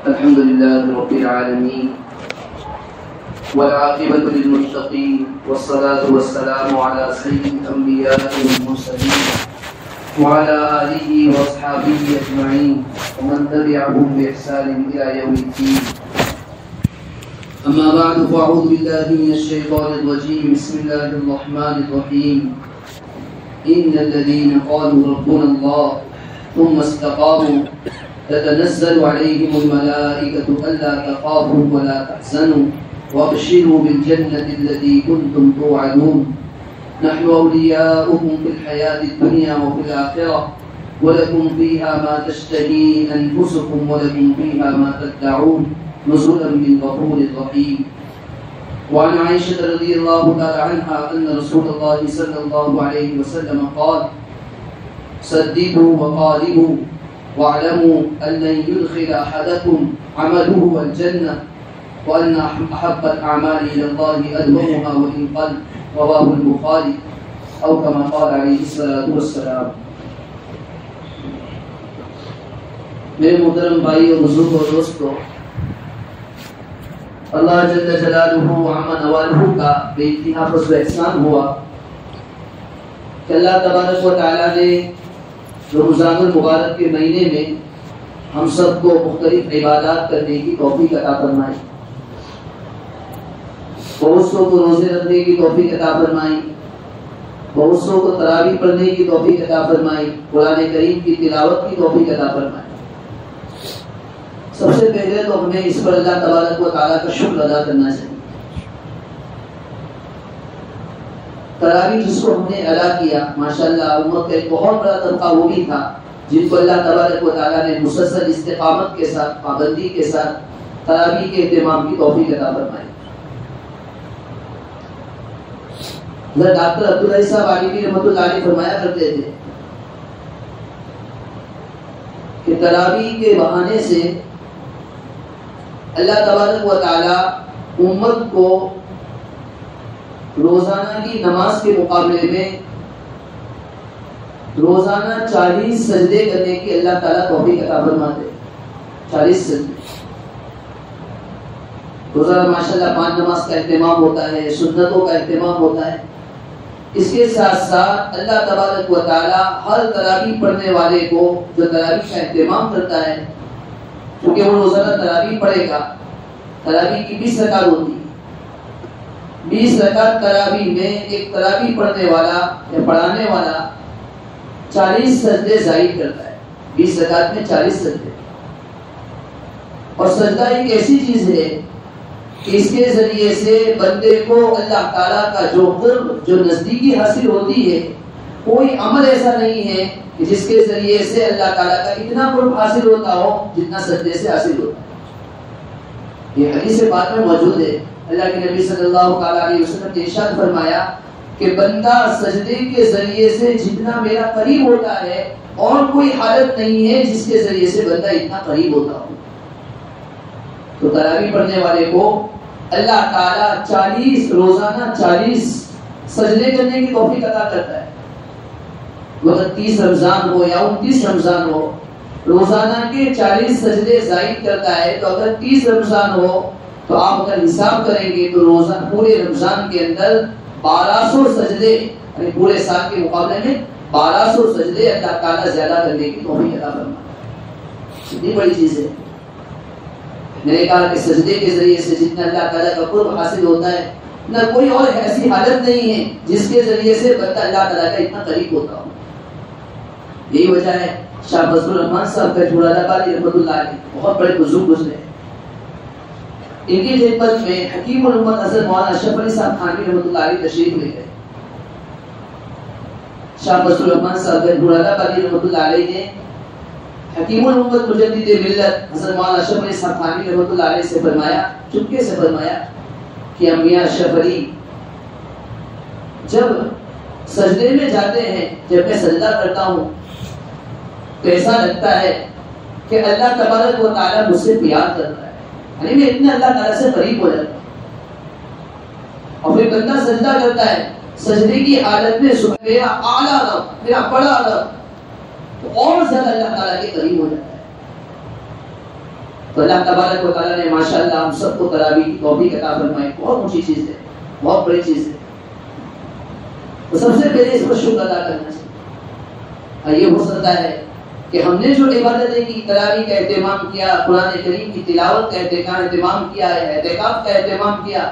الحمد لله رب العالمين والعاقبة للمتقين والصلاة والسلام على سيد الأنبياء والمرسلين وعلى آله وأصحابه أجمعين ومن تبعهم بإحسان إلى يوم الدين. أما بعد فأعوذ بالله من الشيطان الرجيم. بسم الله الرحمن الرحيم. إن الذين قالوا ربنا الله ثم استقاموا تتنزل عليهم الملائكة ألا تخافوا ولا تحزنوا وابشروا بالجنة التي كنتم توعدون نحن أولياؤكم في الحياة الدنيا وفي الآخرة ولكم فيها ما تشتهي أنفسكم ولكم فيها ما تدعون نزلا من غفور رحيم. وعن عائشة رضي الله تعالى عنها أن رسول الله صلى الله عليه وسلم قال سددوا وقاربوا واعلموا أن لن يدخل أحدكم عمله الجنة وأن أحب الأعمال إلى الله أدومها وإن قل. رواه البخاري أو كما قال عليه الصلاة والسلام. میرے محترم بھائی اور بزرگ اور دوستو، اللہ جل جلالہ وعما نوالہ کا بے انتہا فضل و احسان ہوا کہ اللہ تبارک و تعالیٰ نے رمضان المبارک کے مہینے میں ہم سب کو مختلف عبادات کرنے کی توفیق عطا فرمائی. بہت سو کو روزے رکھنے کی توفیق عطا فرمائی، بہت سو کو تراویح پڑھنے کی توفیق عطا فرمائی، قرآن کریم کی تلاوت کی توفیق عطا فرمائی. سب سے پہلے تو ہمیں اس پر اللہ تبارک و تعالیٰ کا شکر ادا کرنا چاہیے. تراویح جس کو ہم نے ادا کیا، ماشاءاللہ امت کا ایک بہت بڑا طبقہ وہ بھی تھا جن کو اللہ تبارک و تعالیٰ نے مسلسل استقامت کے ساتھ، پابندی کے ساتھ تراویح کے اہتمام کی توفیق عطا فرمائی. ڈاکٹر عبدالعزیز صاحب عالمی رحمۃ اللہ علیہ فرمایا کرتے تھے کہ تراویح کے بہانے سے اللہ تبارک و تعالی امت کو روزانہ کی نماز کے مقابلے میں روزانہ 40 سجدے کرنے کی اللہ تعالیٰ توفیق عطا فرماتے. 40 سجدے روزانہ ماشاءاللہ 5 نماز کا اہتمام ہوتا ہے، سنتوں کا اہتمام ہوتا ہے. اس کے ساتھ ساتھ اللہ تبارک و تعالیٰ ہر تراویح پڑھنے والے کو جو تراویح کا اہتمام کرتا ہے، کیونکہ وہ روزانہ تراویح پڑھے گا. تراویح کی 20 رکعت ہوتی ہے. 20 رکعت تراویح میں ایک تراویح پڑھنے والا یا پڑھانے والا 40 سجدے زائد کرتا ہے. 20 رکعت میں 40 سجدے. اور سجدہ ایک ایسی چیز ہے کہ اس کے ذریعے سے بندے کو اللہ تعالیٰ کا جو قرب، جو نزدیکی حاصل ہوتی ہے، کوئی عمل ایسا نہیں ہے کہ جس کے ذریعے سے اللہ تعالیٰ کا اتنا قرب حاصل ہوتا ہو جتنا سجدے سے حاصل ہوتا ہے. یہ حدیث پاک میں موجود ہے. اللہ کے نبی صلی اللہ علیہ وسلم نے ارشاد فرمایا کہ بندہ سجدے کے ذریعے سے جتنا میرا قریب ہوتا ہے اور کوئی حالت نہیں ہے جس کے ذریعے سے بندہ اتنا قریب ہوتا ہو. تو تراویح پڑھنے والے کو اللہ تعالیٰ 40 روزانہ 40 سجدے کرنے کی توفیق عطا کرتا ہے. وہ 30 رمضان ہو یا 29 رمضان ہو، روزانہ کے 40 سجدے زائد کرتا ہے. تو اگر 30 رمضان ہو تو آپ اگر حساب کریں گے تو روزانہ پورے رمضان کے اندر 1200 سجدے، یعنی پورے سال کے مقابلے میں 1200 سجدے اللہ تعالیٰ زیادہ کرنے کی توفیق عطا فرماتا ہے. اتنی بڑی چیز ہے. میں نے کہا کہ سجدے کے ذریعے سے جتنا اللہ تعالیٰ کا قرب حاصل ہوتا ہے، نہ کوئی اور ایسی حالت نہیں ہے جس کے ذریعے سے بندہ اللہ تعالیٰ کا اتنا قریب ہوتا ہو. یہی وجہ ہے شاہ فضل الرحمان صاحب کا جھوڑا باری رحمۃ اللہ علیہ بہت بڑے بزرگ گزرے. ان کی خدمت میں حکیم الامت حضرت مولانا اشرف علی صاحب خانوی رحمۃ اللہ علیہ تشریف لے گئے. شاہ فضل الرحمان صاحب کا جھوڑا باری رحمۃ اللہ علیہ نے حکیم الامت مجدد ملت حضرت مولانا اشرف علی صاحب خانوی رحمۃ اللہ علیہ سے فرمایا، چپکے سے فرمایا کہ میاں اشرف علی جب سجدے میں جاتے ہیں، جب میں سجدہ کرتا ہوں تو ایسا لگتا ہے کہ اللہ تبارک و تعالیٰ مجھ سے پیار کرتا ہے، یعنی میں اتنا اللہ تعالیٰ سے قریب ہو جاتا ہوں. اور پھر بندہ سجدہ کرتا ہے، سجدے کی حالت میں میرا اعلیٰ رب، میرا بڑا رب، تو اور زیادہ اللہ تعالیٰ کے قریب ہو جاتا ہے. تو اللہ تبارک و تعالیٰ نے ماشاءاللہ ہم سب کو تراویح کی توفیق عطا فرمائی. بہت اونچی چیز ہے, بہت بڑی چیز ہے. تو سب سے پہلے اس پر شکر ادا کرنا چاہیے. یہ ہو سکتا ہے کہ ہم نے جو عبادتیں کی, تراویح کا اہتمام کیا, قرآن کریم کی تلاوت کا اہتمام کیا ہے, اعتکاف کا اہتمام کیا,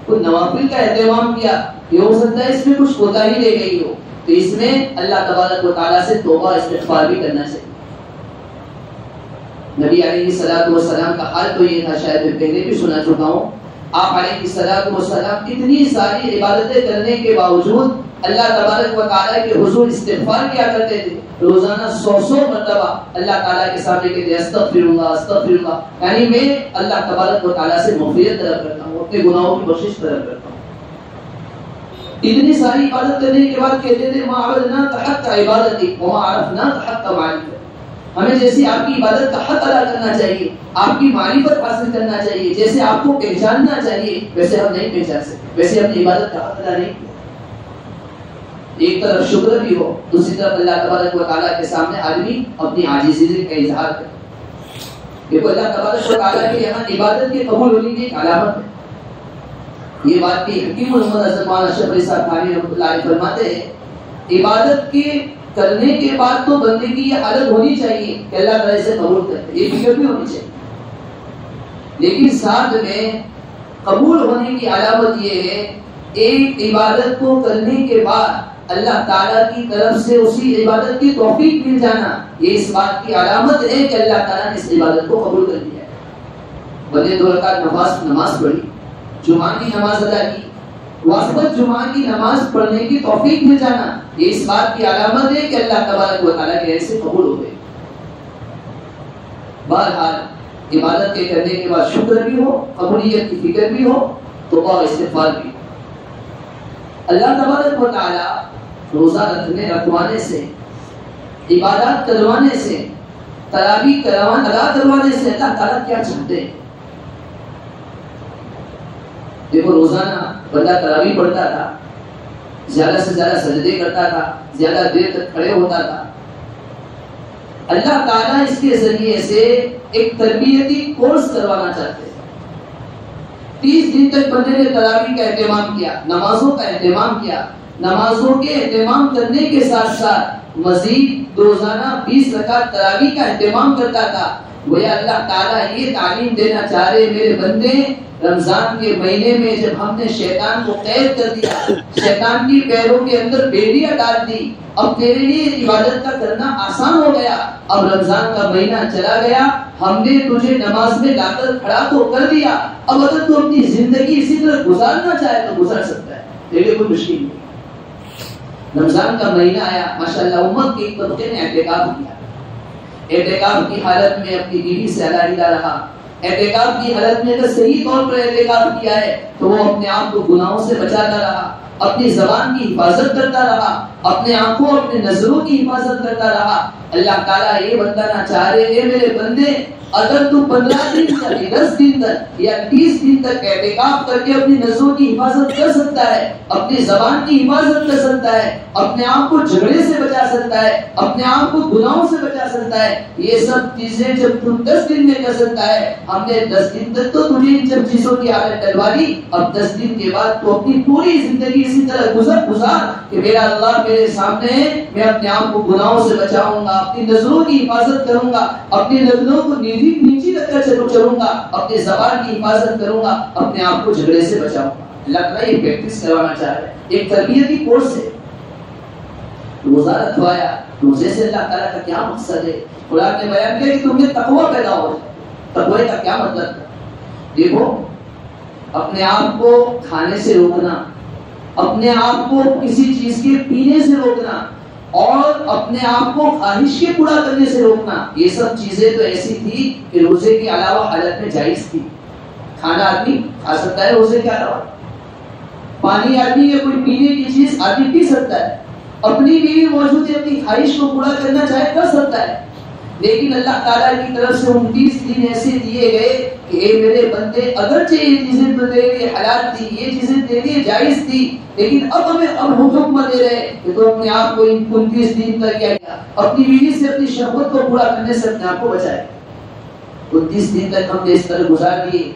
کوئی نوافل کا اہتمام کیا, یہ ہو سکتا ہے اس میں کچھ کوتاہی رہ گئی ہو, تو اس میں اللہ تبارک و تعالیٰ سے توبہ استغفار بھی کرنا چاہیے. نبی علیہ الصلوۃ والسلام کا حال تو یہ تھا, شاید میں پہلے بھی سنا چکا ہوں. آپ علیہ الصلوۃ والسلام اتنی ساری عبادتیں کرنے کے باوجود اللہ تبارک و تعالیٰ کے حضور استغفار کیا کرتے تھے. روزانہ 100 مرتبہ اللہ تعالیٰ کے سامنے کہتے ہیں استغفر اللہ استغفر اللہ, یعنی میں اللہ تبارک و تعالیٰ سے مغفرت طلب کرتا ہوں, اپنے گناہوں کی بخشش طلب کرتا ہوں. اتنی ساری عبادت کرنے کے بعد کہتے تھے ما عبدناک حق عبادتک وما عرفناک حق معرفتک, ہمیں جیسے آپ کی عبادت کا حق ادا کرنا چاہیے, آپ کی معرفت حاصل کرنا چاہیے, جیسے آپ کو پہچاننا چاہیے, ویسے ہم نہیں پہچان سکتے, ویسے اپنی عبادت کا حق ادا نہیں کیا. ایک طرف شکر بھی ہو, دوسری طرف اللہ تبارک و تعالیٰ کے سامنے آدمی اپنی عاجزی کا اظہار کرے. دیکھو اللہ تبارک و تعالیٰ کے یہاں عبادت کے قبول ہونے کی ایک علامت ہے. یہ بات بھی حکیم محمد اظہر مولانا اشرف علی صاحب تھانوی رحمۃ اللہ علیہ فرماتے ہیں, عبادت کے کرنے کے بعد تو بندے کی یہ حالت ہونی چاہیے کہ اللہ تعالیٰ اسے قبول کرے, یہ فکر بھی ہونی چاہیے. لیکن ساتھ میں قبول ہونے کی علامت یہ ہے ایک عبادت کو کرنے کے بعد اللہ تعالیٰ کی طرف سے اسی عبادت کی توفیق مل جانا, یہ اس بات کی علامت ہے کہ اللہ تعالیٰ نے اس عبادت کو قبول کر لیا ہے. بندے 2 رکعت نماز پڑھی, جمعہ کی نماز ادا کی, واسطت جمعہ کی نماز پڑھنے کی توفیق مل جانا, یہ اس بات کی علامت ہے کہ اللہ تبارک و تعالیٰ کے ایسے قبول ہو گئے. بہرحال عبادت کے کرنے کے بعد شکر بھی ہو, قبولیت کی فکر بھی ہو, توبہ و استغفار بھی. اللہ تبارک و تعالیٰ روزہ رکھوانے سے, عبادات کروانے سے, تراویح ادا کروانے سے اللہ تعالیٰ کیا چاہتے ہیں. دیکھو روزانہ بندہ تراویح پڑھتا تھا, زیادہ سے زیادہ سجدے کرتا تھا, زیادہ دیر تک کھڑے ہوتا تھا. اللہ تعالیٰ اس کے ذریعے سے ایک تربیتی کورس کروانا چاہتے ہیں. 30 دن تک بندے نے تراویح کا اہتمام کیا, نمازوں کا اہتمام کیا, نمازوں کے اہتمام کرنے کے ساتھ ساتھ مزید روزانہ 20 رکعت تراویح کا اہتمام کرتا تھا. گویا اللہ تعالیٰ یہ تعلیم دینا چاہ رہے میرے بندے, رمضان کے مہینے میں جب ہم نے شیطان کو قید کر دیا, شیطان کی پیروں کے اندر بیڑیاں ڈال دی, اب تیرے لیے عبادت کا کرنا آسان ہو گیا. اب رمضان کا مہینہ چلا گیا, ہم نے تجھے نماز میں لا کر کھڑا تو کر دیا, اب اگر تو اپنی زندگی اسی طرح گزارنا چاہے تو گزار سکتا ہے, تیرے کوئی مشکل نہیں. رمضان کا مہینہ آیا, ماشاءاللہ امت کے ایک طبقے نے اعتکاف کیا. اعتکاف کی حالت میں اپنی بیوی سے علیحدہ رہا. اعتکاف کی حالت میں اگر صحیح طور پر اعتکاف کیا ہے تو وہ اپنے آپ کو گناہوں سے بچاتا رہا, اپنی زبان کی حفاظت کرتا رہا, اپنے آنکھوں اپنے نظروں کی حفاظت کرتا رہا. اللہ تعالیٰ یہ بتانا چاہ رہے ہیں میرے بندے, اگر تو 15 دن تک, 10 دن تک یا 30 دن تک اعتکاف کر کے اپنی نظروں کی حفاظت کر سکتا ہے, اپنی زبان کی حفاظت کر سکتا ہے, اپنے آپ کو جھگڑے سے بچا سکتا ہے, اپنے آپ کو گناہوں سے بچا سکتا ہے, یہ سب چیزیں جب تم 10 دن میں کر سکتا ہے, ہم نے 10 دن تک تو تجھے ان سب چیزوں کی عادت ڈلوا دی, اب 10 دن کے بعد تو اپنی پوری زندگی اسی طرح گزار کہ میرا اللہ میرے سامنے ہے, میں اپنے آپ کو گناہوں سے بچاؤں گا, اپنی نظروں کی حفاظت کروں گا, اپنی نظروں کو نیچی رکھ کر چلوں گا, اپنی زبان کی حفاظت کروں گا, اپنے آپ کو جھگڑے سے بچاؤں گا. اللہ تعالیٰ یہ پریکٹس کروانا چاہ رہے ہیں, ایک تربیتی کورس ہے. روزہ رکھوایا, روزے سے اللہ تعالیٰ کا کیا مقصد ہے؟ قرآن نے بیان کیا کہ تم میں تقوی پیدا ہو جائے. تقوی کا کیا مطلب ہے؟ دیکھو, اپنے آپ کو کھانے سے روکنا, اپنے آپ کو کسی چیز کے پینے سے روکنا, اور اپنے آپ کو خواہش کے پورا کرنے سے روکنا, یہ سب چیزیں تو ایسی تھی کہ روزے کے علاوہ حالت میں جائز تھی. کھانا آدمی کھا سکتا ہے روزے کے علاوہ, پانی آدمی یا کوئی پینے کی چیز آدمی پی سکتا ہے, اپنی بیوی موجود ہے اپنی خواہش کو پورا کرنا چاہے کر سکتا ہے. لیکن اللہ تعالیٰ کی طرف سے 29 دن ایسے دیے گئے کہ اے میرے بندے, اگرچہ یہ چیزیں تو تیرے لیے حلال تھی, یہ چیزیں تیرے لیے جائز تھی, لیکن اب ہمیں حکم دے رہے کہ تو اپنے آپ کو 29 دن تک کیا اپنی بیوی سے اپنی شہوت کو پورا کرنے سے اپنے آپ کو بچائے. 29 دن تک ہم نے اس طرح گزار دیے.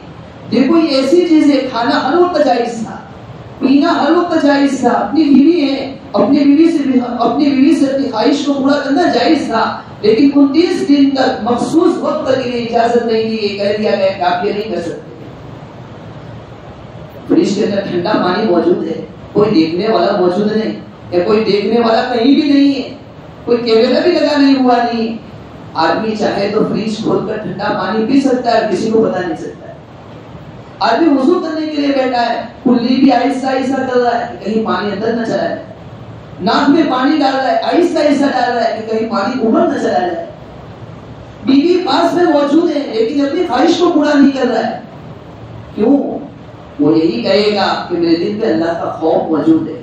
دیکھو یہ ایسی چیز ہے, کھانا ہر وقت جائز تھا, پینا ہر وقت جائز تھا, اپنی بیوی ہے, اپنی بیوی سے اپنی خواہش کو پورا کرنا جائز تھا, لیکن 29 دن تک مخصوص وقت کے لیے اجازت نہیں دی, کہہ دیا گیا کہ آپ یہ نہیں کر سکتے. فریج کے اندر ٹھنڈا پانی موجود ہے, کوئی دیکھنے والا موجود نہیں, یا کوئی دیکھنے والا کہیں بھی نہیں ہے, کوئی کیمرہ بھی لگا نہیں ہوا نہیں. آدمی چاہے تو فریج کھول کر ٹھنڈا پانی پی سکتا ہے, کسی کو بتا نہیں سکتا ہے. آدمی وضو کرنے کے لیے بیٹھا ہے, کلی بھی آہستہ آہستہ کر رہا ہے کہ کہیں پانی اندر نہ چلا جائے, ناک میں پانی ڈال رہا ہے, آہستہ آہستہ ڈال رہا ہے کہ کہیں پانی اوپر نہ چلا جائے. بیوی پاس میں موجود ہے لیکن اپنی خواہش کو پورا نہیں کر رہا ہے. کیوں؟ وہ یہی کہے گا کہ میرے دل پہ اللہ کا خوف موجود ہے,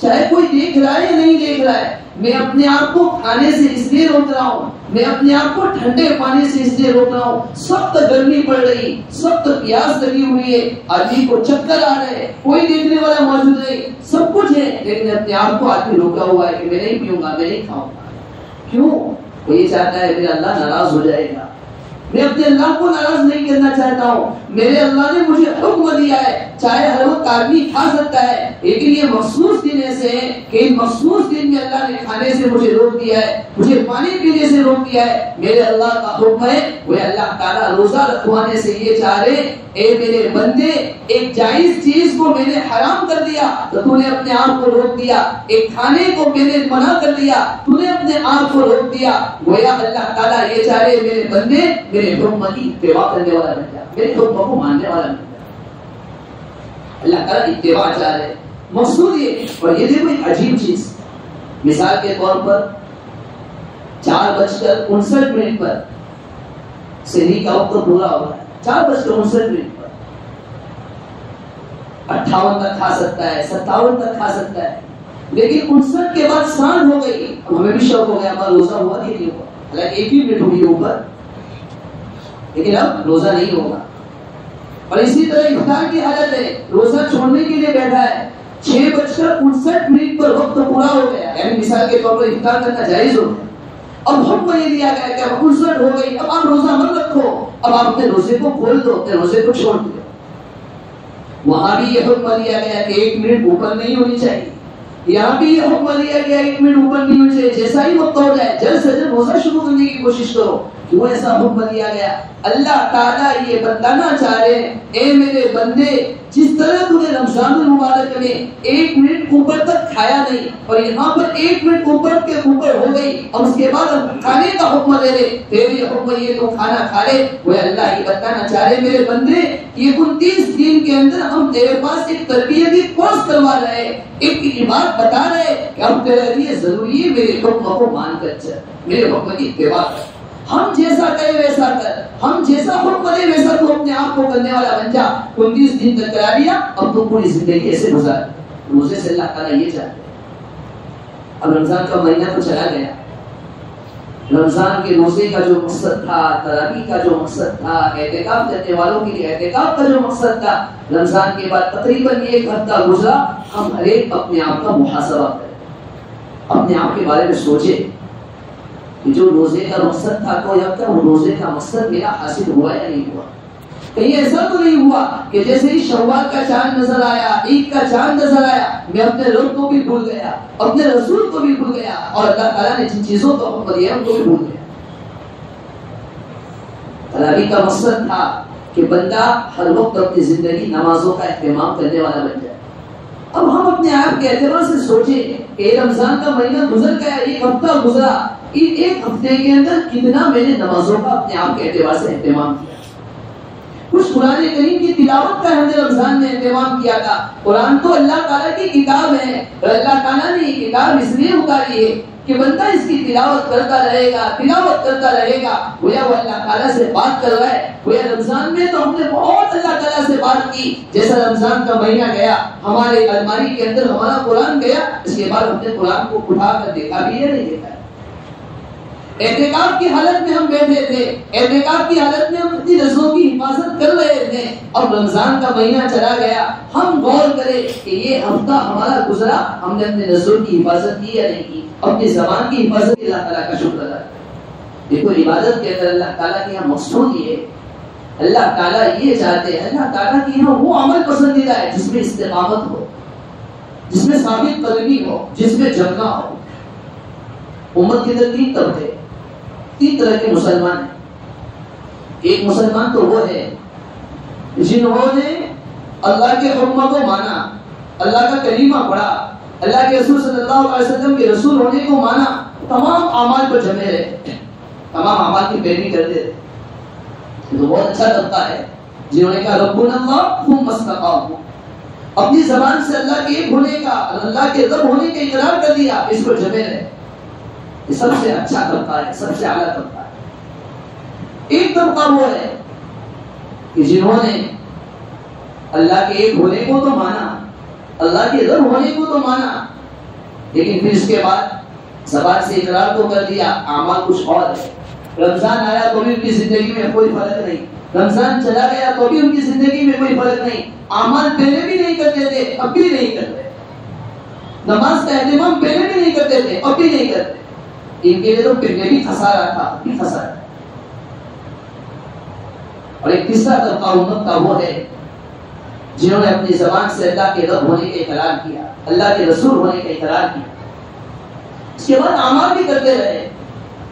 چاہے کوئی دیکھ رہا ہے یا نہیں دیکھ رہا ہے. میں اپنے آپ کو کھانے سے اس لیے روک رہا ہوں, میں اپنے آپ کو ٹھنڈے پانی سے اس لیے روک رہا ہوں. سخت گرمی پڑ رہی, سخت پیاس لگی ہوئی ہے, آدمی کو چکر آ رہے, کوئی دیکھنے والا موجود نہیں, سب کچھ ہے, لیکن اپنے آپ کو آدمی روکا ہوا ہے کہ میں نہیں پیوں گا, میں نہیں کھاؤں گا. کیوں؟ وہ یہ چاہتا ہے میرا اللہ ناراض ہو جائے گا, میں اپنے اللہ کو ناراض نہیں کرنا چاہتا ہوں. میرے اللہ نے مجھے حکم دیا ہے, چاہے ہر وقت آدمی کھا سکتا ہے, لیکن یہ مخصوص دن ایسے ہیں کہ ان مخصوص دن میں اللہ نے کھانے سے مجھے روک دیا ہے, مجھے پانی پینے سے روک دیا ہے. میرے اللہ کا حکم ہے, وہ اللہ تعالیٰ روزہ رکھوانے سے یہ چاہ رہے, اے میرے بندے, ایک جائز چیز کو میں نے حرام کر دیا تو تو نے اپنے آپ کو روک دیا, ایک کھانے کو میں نے منع کر دیا, تو نے اپنے آپ کو روک دیا. گویا اللہ تعالیٰ یہ چاہ رہے میرے بندے میرے حکم کی اتباع کرنے والا بن جا, میرے حکم کو ماننے والا بن جا. اللہ تعالیٰ اتباع چاہ رہے, مقصود یہ. اور یہ دیکھو ایک عجیب چیز, مثال کے طور پر 4:59 پر سحری کا وقت پورا ہو رہا ہے, 4:59 پر 58 تک کھا سکتا ہے, 57 تک کھا سکتا ہے, لیکن 59 کے بعد سانڈ ہو گئی. اب ہمیں بھی شوق ہو گیا, ہمارا روزہ ہوا کہ نہیں ہوا, حالانکہ 1 ہی منٹ ہوئی اوپر, لیکن اب روزہ نہیں ہوگا. اور اسی طرح افطار کی حالت ہے, روزہ چھوڑنے کے لیے بیٹھا ہے, 6:59 پر وقت پورا ہو گیا, یعنی مثال کے طور پر افطار کرنا جائز ہو گیا. اب حکم یہ دیا گیا کہ اب 59 ہو گئی, اب آپ روزہ مت رکھو, اب آپ اپنے روزے کو کھول دو, اپنے روزے کو چھوڑ دو. وہاں بھی یہ حکم دیا گیا کہ 1 منٹ اوپر نہیں ہونی چاہیے, یہاں بھی یہ حکم دیا گیا 1 منٹ اوپر نہیں ہونی چاہیے. جیسا ہی وقت ہو جائے جلد سے جلد روزہ شروع کرنے کی کوشش کرو. کیوں ایسا حکم دیا گیا؟ اللہ تعالیٰ یہ بتانا چاہ رہے ہیں, اے میرے بندے, جس طرح تو نے رمضان المبارک میں 1 منٹ اوپر تک کھایا نہیں, اور یہاں پر 1 منٹ اوپر کے اوپر ہو گئی, اور اس کے بعد ہم کھانے کا حکم دے رہے, پھر یہ حکم یہ تو کھانا کھا لے. وہ اللہ یہ بتانا چاہ رہے میرے بندے, یہ 29 دن کے اندر ہم تیرے پاس ایک تربیتی کورس کروا رہے ہیں, ایک بات بتا رہے کہ اب تیرے لیے ضروری ہے میرے حکم کو مان کر چل, میرے حکم کی اتباع کر. ہم جیسا کہے ویسا کر, ہم جیسا حکم دے ویسا تو اپنے آپ کو کرنے والا بن جا. 29 دن تک کرا لیا, اب تو پوری زندگی ایسے گزار. روزے سے اللہ تعالیٰ یہ چاہتے ہیں. اب رمضان کا مہینہ تو چلا گیا, رمضان کے روزے کا جو مقصد تھا, تراویح کا جو مقصد تھا, اعتکاف کرنے والوں کے لیے اعتکاف کا جو مقصد تھا, رمضان کے بعد تقریباً 1 ہفتہ گزرا. ہم ہر ایک اپنے آپ کا محاسبہ کریں, اپنے آپ کے بارے میں سوچے کہ جو روزے کا مقصد تھا کوئی اب تک وہ روزے کا مقصد میرا حاصل ہوا یا نہیں ہوا. کہیں ایسا تو نہیں ہوا کہ جیسے ہی شوال کا چاند نظر آیا, عید کا چاند نظر آیا, میں اپنے رب کو بھی بھول گیا, اپنے رسول کو بھی بھول گیا, اور اللہ تعالیٰ نے جن چیزوں کو حکم دیا ان کو بھی بھول گیا. تراویح کا مقصد تھا کہ بندہ ہر وقت اپنی زندگی نمازوں کا اہتمام کرنے والا بن جائے. اب ہم اپنے آپ کے اعتبار سے سوچیں کہ رمضان کا مہینہ گزر گیا, 1 ہفتہ گزرا, 1 ہفتے کے اندر کتنا میں نے نمازوں کا اپنے آپ کے اعتبار سے اہتمام کیا. کچھ قرآن کریم کی تلاوت کا ہم نے رمضان میں اہتمام کیا تھا. قرآن تو اللہ تعالیٰ کی کتاب ہے, اور اللہ تعالیٰ نے یہ کتاب اس لیے اتاری ہے کہ بندہ اس کی تلاوت کرتا رہے گا, تلاوت کرتا رہے گا. گویا وہ اللہ تعالیٰ سے بات کر رہا ہے. گویا رمضان میں تو ہم نے بہت اللہ تعالیٰ سے بات کی. جیسا رمضان کا مہینہ گیا, ہمارے الماری کے اندر ہمارا قرآن گیا, اس کے بعد ہم نے قرآن کو اٹھا کر دیکھا بھی ہے نہیں دیکھا. اعتکاف کی حالت میں ہم بیٹھے تھے, اعتکاف کی حالت میں ہم اپنی نسلوں کی حفاظت کر رہے تھے. اب رمضان کا مہینہ چلا گیا, ہم غور کریں کہ یہ ہفتہ ہمارا گزرا, ہم نے اپنے نسلوں کی حفاظت کی یا نہیں کی, اپنی زبان کی حفاظت کی. اللہ تعالیٰ کا شکر ادا کریں. دیکھو عبادت کے اندر اللہ تعالیٰ کے یہاں مقصود یہ ہے، اللہ تعالیٰ یہ چاہتے ہیں، اللہ تعالیٰ کے یہاں وہ عمل پسندیدہ ہے جس میں استقامت ہو، جس میں ثابت قدمی ہو، جس میں جمنا ہو۔ امت کے اندر تین طرح کے مسلمان ہیں۔ ایک مسلمان تو وہ ہے جنہوں نے اللہ کے حکم کو مانا، اللہ کا کلمہ پڑھا، اللہ کے رسول صلی اللہ علیہ وسلم کے رسول ہونے کو مانا، تمام اعمال کو جمے رہے، تمام اعمال کی پیروی کرتے رہے۔ یہ تو بہت اچھا طبقہ ہے جنہوں نے کہا ربنا اللہ ثم استقاموا، اپنی زبان سے اللہ کے ایک ہونے کا، اللہ کے رب ہونے کا اقرار کر دیا، اس کو جمے رہے۔ یہ سب سے اچھا طبقہ ہے، سب سے اعلیٰ طبقہ ہے۔ ایک طبقہ وہ ہے کہ جنہوں نے اللہ کے ایک ہونے کو تو مانا، اللہ کے رب ہونے کو تو مانا، لیکن پھر اس کے بعد زبان سے اقرار تو کر دیا، اعمال کچھ اور ہے۔ رمضان آیا تو بھی ان کی زندگی میں کوئی فرق نہیں، رمضان چلا گیا تو بھی ان کی زندگی میں کوئی فرق نہیں، اعمال پہلے بھی نہیں کرتے تھے، اب بھی نہیں کرتے، نماز کا اہتمام پہلے بھی نہیں کرتے تھے، اب بھی نہیں کرتے۔ ان کے لیے تو پہلے بھی خسارہ تھا، اب بھی خسارہ۔ اور ایک تیسرا طبقہ امت کا وہ ہے جنہوں نے اپنی زبان سے اللہ کے رب ہونے کا اقرار کیا، اللہ کے رسول ہونے کا اقرار کیا، اس کے بعد اعمال بھی کرتے رہے،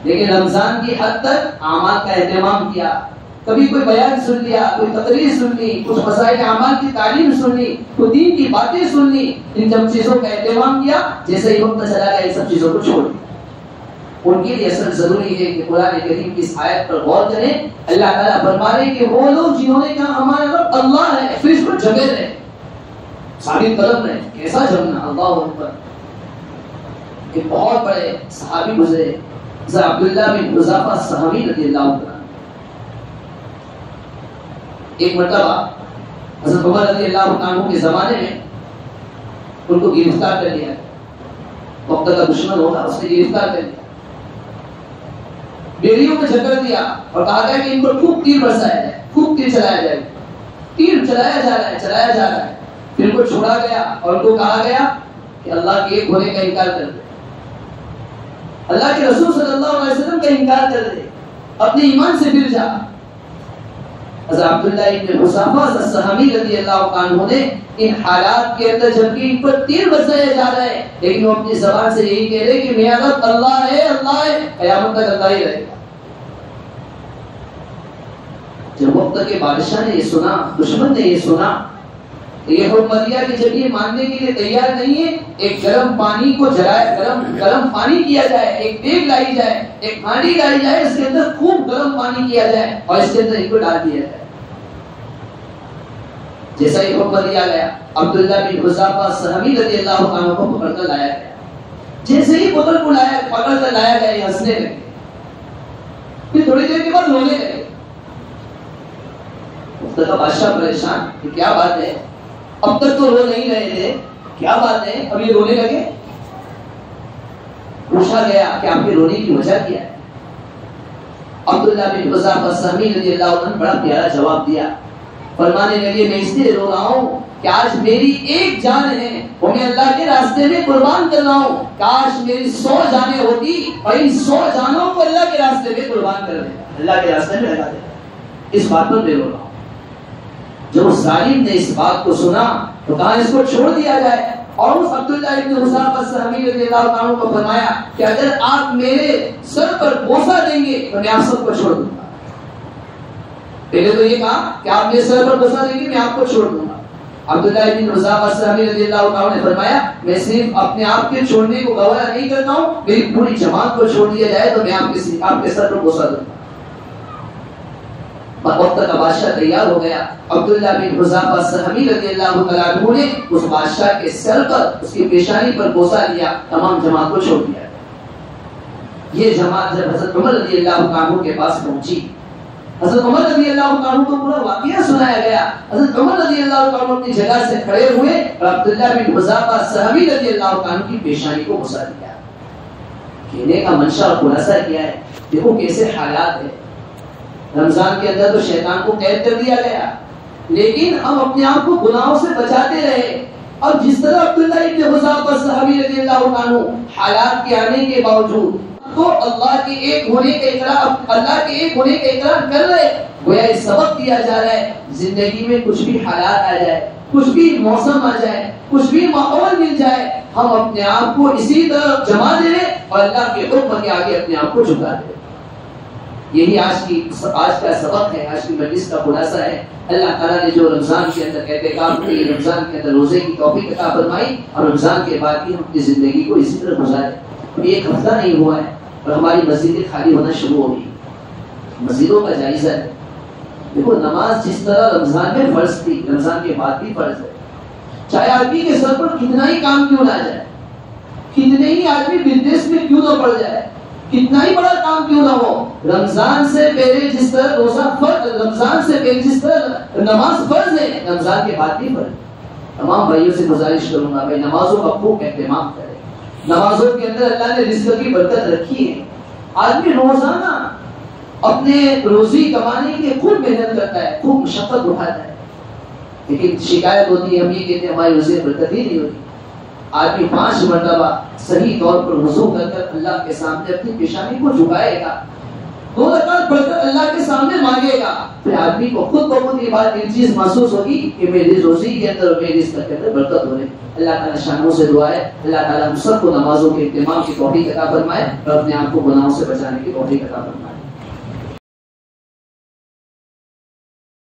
لیکن رمضان کی حد تک اعمال کا اہتمام کیا۔ کبھی کوئی بیان سن لیا، کوئی تقریر سن لی، کچھ مسائل اعمال کی تعلیم سن لی، کوئی دین کی باتیں سن لی، ان سب چیزوں کا اہتمام کیا، جیسے ہی وقت چلا گیا ان سب چیزوں کو چھوڑ دیا۔ ان کے لیے اصل ضروری ہے کہ قرآن کریم کی اس آیت پر غور کریں۔ اللہ تعالیٰ فرما رہے کہ وہ لوگ جنہوں نے کہا ہمارا رب اللہ ہے، پھر اس پر جمے رہے، ثابت قدم رہے۔ کیسا جمنا؟ اللہ اکبر۔ ایک بہت بڑے صحابی گزرے، حضرت عبداللہ بن حذافہ صحابی رضی اللہ عنہ۔ ایک مرتبہ حضرت عمر رضی اللہ عنہ کے زمانے میں ان کو گرفتار کر لیا، وقت کا دشمن ہوگا، اس نے گرفتار کر لیا، بیڑیوں میں جکڑ دیا اور کہا گیا کہ ان پر خوب تیر برسایا جائے، خوب تیر چلایا جائے۔ تیر چلایا جا رہا ہے، پھر ان کو چھوڑا گیا اور ان کو کہا گیا کہ اللہ کے ایک ہونے کا انکار کر دے، اللہ کے رسول صلی اللہ علیہ وسلم کا انکار کر دے، اپنے ایمان سے پھر جا۔ حضرت عبداللہ ابن حذافہ الصحابی رضی اللہ عنہ نے ان حالات کے اندر جبکہ ان پر تیر برسایا جا رہا ہے، لیکن وہ اپنی زبان سے یہی کہہ رہے کہ میرا رب اللہ ہے، اللہ ہے، قیامت تک اللہ ہی رہے گا۔ جب وقت کے بادشاہ نے یہ سنا، دشمن نے یہ سنا، تو یہ حکم دیا کہ جب یہ ماننے کے لیے تیار نہیں ہے، ایک گرم پانی کو جلائے، گرم پانی کیا جائے، ایک دیگ لائی جائے، ایک ہانڈی لائی جائے، اس کے اندر خوب گرم پانی کیا جائے اور اس کے اندر ان کو ڈال دیا جائے۔ جیسا ہی حکم دیا گیا، عبداللہ بن حذافہ صحابی رضی اللہ عنہ کو پکڑ کر لایا گیا۔ جیسے ہی پکڑ کر لایا گیا، یہ ہنسنے لگے، پھر تھوڑی دیر کے بعد رونے لگے۔ وقت کا بادشاہ پریشان کہ کیا بات ہے، اب تک تو رو نہیں رہے تھے، کیا بات ہے اب یہ رونے لگے؟ پوچھا گیا کہ آپ کے رونے کی وجہ کیا ہے؟ عبداللہ بن حذافہ صحابی رضی اللہ عنہ بڑا پیارا جواب دیا، فرمانے لگے میں اس لیے رو رہا ہوں کہ آج میری ایک جان ہے وہ میں اللہ کے راستے میں قربان کر رہا ہوں، کاش میری 100 جانیں ہوتی اور ان 100 جانوں کو اللہ کے راستے میں قربان کر دیتا، اللہ کے راستے میں لگا دیتا۔ اس بات پر میں رو رہا ہوں۔ جب اس ظالم نے اس بات کو سنا تو کہا اس کو چھوڑ دیا جائے، اور اس عبداللہ ابن حذافہ صحابی رضی اللہ عنہ کو فرمایا کہ اگر آپ میرے سر پر بوسہ دیں گے تو میں آپ سب کو چھوڑ دوں گا۔ پہلے تو یہ کہا کہ آپ میرے سر پر بوسہ دیں گے میں آپ کو چھوڑ دوں گا۔ عبداللہ ابن حذافہ صحابی رضی اللہ عنہ نے فرمایا میں صرف اپنے آپ کے چھوڑنے کو گوارا نہیں کرتا ہوں، میری پوری جماعت کو چھوڑ دیا جائے تو میں آپ کے سر پر بوسہ دوں گا۔ وقت کا بادشاہ تیار ہو گیا، عبداللہ بن حذافہ صحابی رضی اللہ عنہ نے اس بادشاہ کے سر پر، اس کی پیشانی پر بوسہ لیا، تمام جماعت کو چھوڑ دیا۔ یہ جماعت جب حضرت عمر رضی اللہ عنہ کے پاس پہنچی، حضرت عمر رضی اللہ عنہ کو پورا واقعہ سنایا گیا۔ حضرت عمر رضی اللہ عنہ اپنی جگہ سے کھڑے ہوئے اور عبداللہ بن حذافہ صحابی رضی اللہ عنہ کی پیشانی کو بوسہ دیا۔ کہنے کا منشا اور خلاصہ کیا ہے؟ دیکھو کیسے حالات ہیں۔ رمضان کے اندر تو شیطان کو قید کر دیا گیا، لیکن ہم اپنے آپ کو گناہوں سے بچاتے رہے۔ اب جس طرح عبداللہ ابن حذافہ صحابی رضی اللہ عنہ حالات کے آنے کے باوجود تو اللہ کے ایک ہونے کا اقرار کر رہے. گویا یہ سبق دیا جا رہا ہے زندگی میں کچھ بھی حالات آ جائے, کچھ بھی موسم آ جائے, کچھ بھی ماحول مل جائے, ہم اپنے آپ کو اسی طرح جما دیں اور اللہ کے حکم کے آگے اپنے آپ کو جھکا دیں. یہی آج کا سبق ہے, آج کی مجلس کا خلاصہ ہے. اللہ تعالیٰ نے جو رمضان کے اندر اعتکاف کی, رمضان کے اندر روزے کی توفیق عطا فرمائی, اور رمضان کے بعد بھی ہم اپنی زندگی کو اسی طرح گزارے. ابھی ایک ہفتہ نہیں ہوا ہے اور ہماری مسجدیں خالی ہونا شروع ہو گئی. مسجدوں کا جائزہ ہے. دیکھو نماز جس طرح رمضان میں فرض تھی, رمضان کے بعد بھی فرض ہے. چاہے آدمی کے سر پر کتنا ہی کام کیوں نہ جائے, کتنے ہی آدمی بزنس میں کیوں نہ پڑ جائے, کتنا ہی بڑا کام کیوں نہ ہو, رمضان سے پہلے جس طرح روزہ فرض, رمضان سے پہلے جس طرح نماز فرض ہے, رمضان کے بعد بھی فرض. تمام بھائیوں سے گزارش کروں گا بھائی نمازوں کا خوب اہتمام کریں. نمازوں کے اندر اللہ نے رزق کی برکت رکھی ہے. آدمی روزانہ اپنے روزی کمانے کے لیے خوب محنت کرتا ہے, خوب مشقت اٹھاتا ہے, لیکن شکایت ہوتی ہے, ہم یہ کہتے ہیں ہماری روزی برکت ہی نہیں ہوتی. آدمی 5 مرتبہ صحیح طور پر وضو کر کر اللہ کے سامنے اپنی پیشانی کو جھکائے گا, 2 رکعت پڑھ کر اللہ کے سامنے مانگے گا, پھر آدمی کو خود بخود یہ بات ایک چیز محسوس ہوگی کہ میری روزی کے اندر اور میری رزق کے اندر برکت ہو رہی. اللہ تعالیٰ شانوں سے دعا ہے اللہ تعالیٰ ہم سب کو نمازوں کے اہتمام کی توفیق عطا فرمائے اور اپنے آپ کو گناہوں سے بچانے کی توفیق عطا فرمائے.